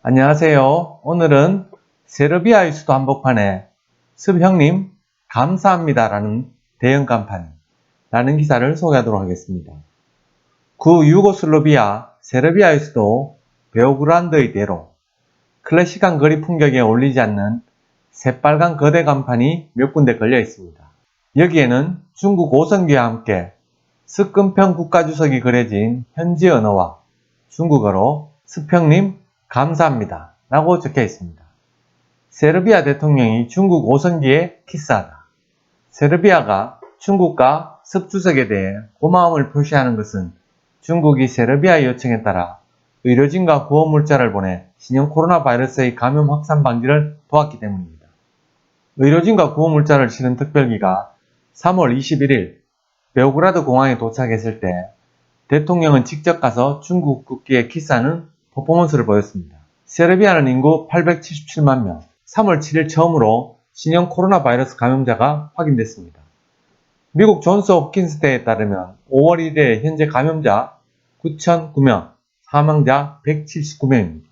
안녕하세요. 오늘은 세르비아의 수도 한복판에 습 형님 감사합니다 라는 대형 간판이라는 기사를 소개하도록 하겠습니다. 구 유고슬로비아 세르비아의 수도 베오그라드의 대로 클래식한 거리 풍경에 어울리지 않는 새빨간 거대 간판이 몇 군데 걸려 있습니다. 여기에는 중국 5성기와 함께 습근평 국가주석이 그려진 현지 언어와 중국어로 습형님 감사합니다 라고 적혀 있습니다. 세르비아 대통령이 중국 5성기에 키스하다. 세르비아가 중국과 습주석에 대해 고마움을 표시하는 것은 중국이 세르비아의 요청에 따라 의료진과 구호물자를 보내 신형 코로나 바이러스의 감염 확산 방지를 도왔기 때문입니다. 의료진과 구호물자를 실은 특별기가 3월 21일 베오그라드 공항에 도착했을 때 대통령은 직접 가서 중국 국기에 키스하는 퍼포먼스를 보였습니다. 세르비아는 인구 877만 명, 3월 7일 처음으로 신형 코로나 바이러스 감염자가 확인됐습니다. 미국 존스 홉킨스대에 따르면 5월 1일에 현재 감염자 9,009명, 사망자 179명입니다.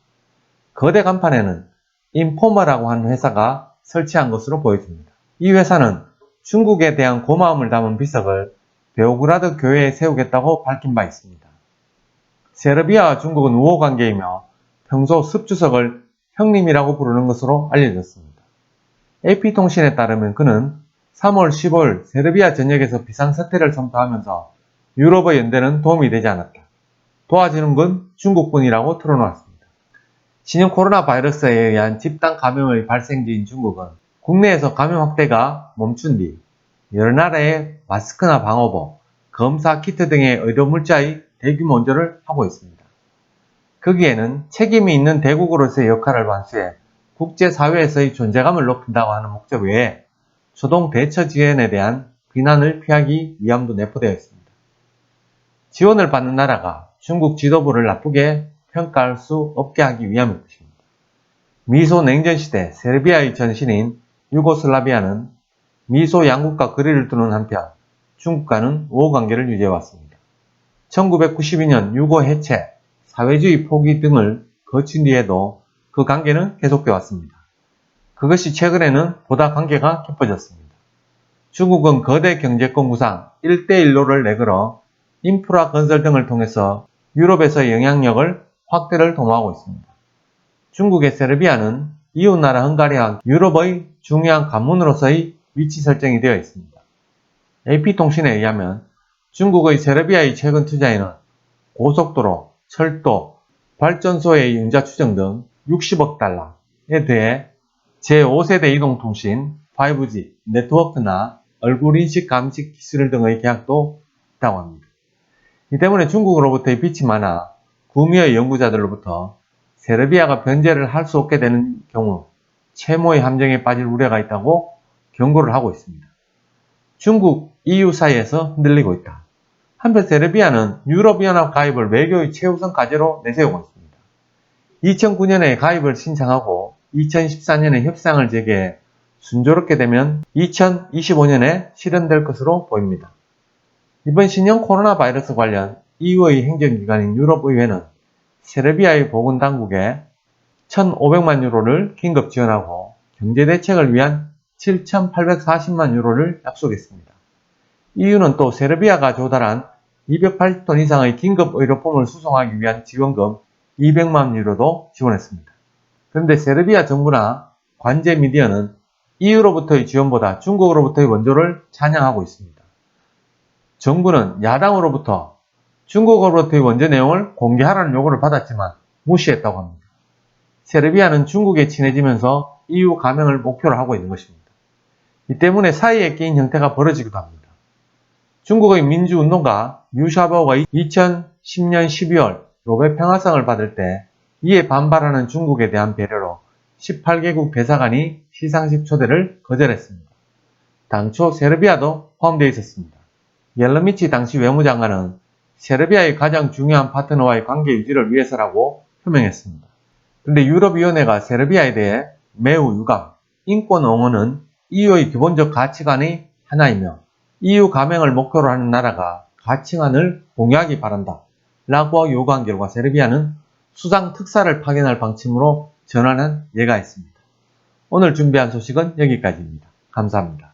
거대 간판에는 인포머라고 하는 회사가 설치한 것으로 보여집니다. 이 회사는 중국에 대한 고마움을 담은 비석을 베오그라드 교회에 세우겠다고 밝힌 바 있습니다. 세르비아와 중국은 우호관계이며 평소 습주석을 형님이라고 부르는 것으로 알려졌습니다. AP통신에 따르면 그는 3월 15일 세르비아 전역에서 비상사태를 선포하면서 유럽의 연대는 도움이 되지 않았다. 도와주는 건 중국뿐이라고 틀어놓았습니다. 신형 코로나 바이러스에 의한 집단 감염의 발생지인 중국은 국내에서 감염 확대가 멈춘 뒤 여러 나라의 마스크나 방호복, 검사 키트 등의 의료물자의 대규모 원조를 하고 있습니다. 거기에는 책임이 있는 대국으로서의 역할을 완수해 국제사회에서의 존재감을 높인다고 하는 목적 외에 초동 대처 지원에 대한 비난을 피하기 위함도 내포되어 있습니다. 지원을 받는 나라가 중국 지도부를 나쁘게 평가할 수 없게 하기 위함일 것입니다. 미소 냉전시대 세르비아의 전신인 유고슬라비아는 미소 양국과 거리를 두는 한편 중국과는 우호관계를 유지해왔습니다. 1992년 유고 해체, 사회주의 포기 등을 거친 뒤에도 그 관계는 계속되어 왔습니다. 그것이 최근에는 보다 관계가 깊어졌습니다. 중국은 거대 경제권 구상 1대1로를 내걸어 인프라 건설 등을 통해서 유럽에서의 영향력을 확대를 도모하고 있습니다. 중국의 세르비아는 이웃나라 헝가리와 유럽의 중요한 관문으로서의 위치 설정이 되어 있습니다. AP통신에 의하면 중국의 세르비아의 최근 투자에는 고속도로, 철도, 발전소의 융자 추정 등 60억 달러에 대해 제5세대 이동통신, 5G, 네트워크나 얼굴인식 감식 기술 등의 계약도 있다고 합니다. 이 때문에 중국으로부터의 빛이 많아 구미의 연구자들로부터 세르비아가 변제를 할 수 없게 되는 경우 채무의 함정에 빠질 우려가 있다고 경고를 하고 있습니다. 중국, EU 사이에서 흔들리고 있다. 한편 세르비아는 유럽연합 가입을 외교의 최우선 과제로 내세우고 있습니다. 2009년에 가입을 신청하고 2014년에 협상을 재개해 순조롭게 되면 2025년에 실현될 것으로 보입니다. 이번 신형 코로나 바이러스 관련 EU의 행정기관인 유럽의회는 세르비아의 보건당국에 1,500만 유로를 긴급 지원하고 경제대책을 위한 7,840만 유로를 약속했습니다. EU는 또 세르비아가 조달한 280톤 이상의 긴급 의료품을 수송하기 위한 지원금 200만 유로도 지원했습니다. 그런데 세르비아 정부나 관제 미디어는 EU로부터의 지원보다 중국으로부터의 원조를 찬양하고 있습니다. 정부는 야당으로부터 중국으로부터의 원조 내용을 공개하라는 요구를 받았지만 무시했다고 합니다. 세르비아는 중국에 친해지면서 EU 가맹을 목표로 하고 있는 것입니다. 이 때문에 사이에 끼인 형태가 벌어지기도 합니다. 중국의 민주운동가 류샤바오가 2010년 12월 노벨 평화상을 받을 때 이에 반발하는 중국에 대한 배려로 18개국 대사관이 시상식 초대를 거절했습니다. 당초 세르비아도 포함되어 있었습니다. 옐러미치 당시 외무장관은 세르비아의 가장 중요한 파트너와의 관계 유지를 위해서라고 표명했습니다. 그런데 유럽위원회가 세르비아에 대해 매우 유감, 인권 옹호는 EU의 기본적 가치관의 하나이며 EU 가맹을 목표로 하는 나라가 가치관을 공유하기 바란다 라고 요구한 결과 세르비아는 수상 특사를 파견할 방침으로 전환한 예가 있습니다. 오늘 준비한 소식은 여기까지입니다. 감사합니다.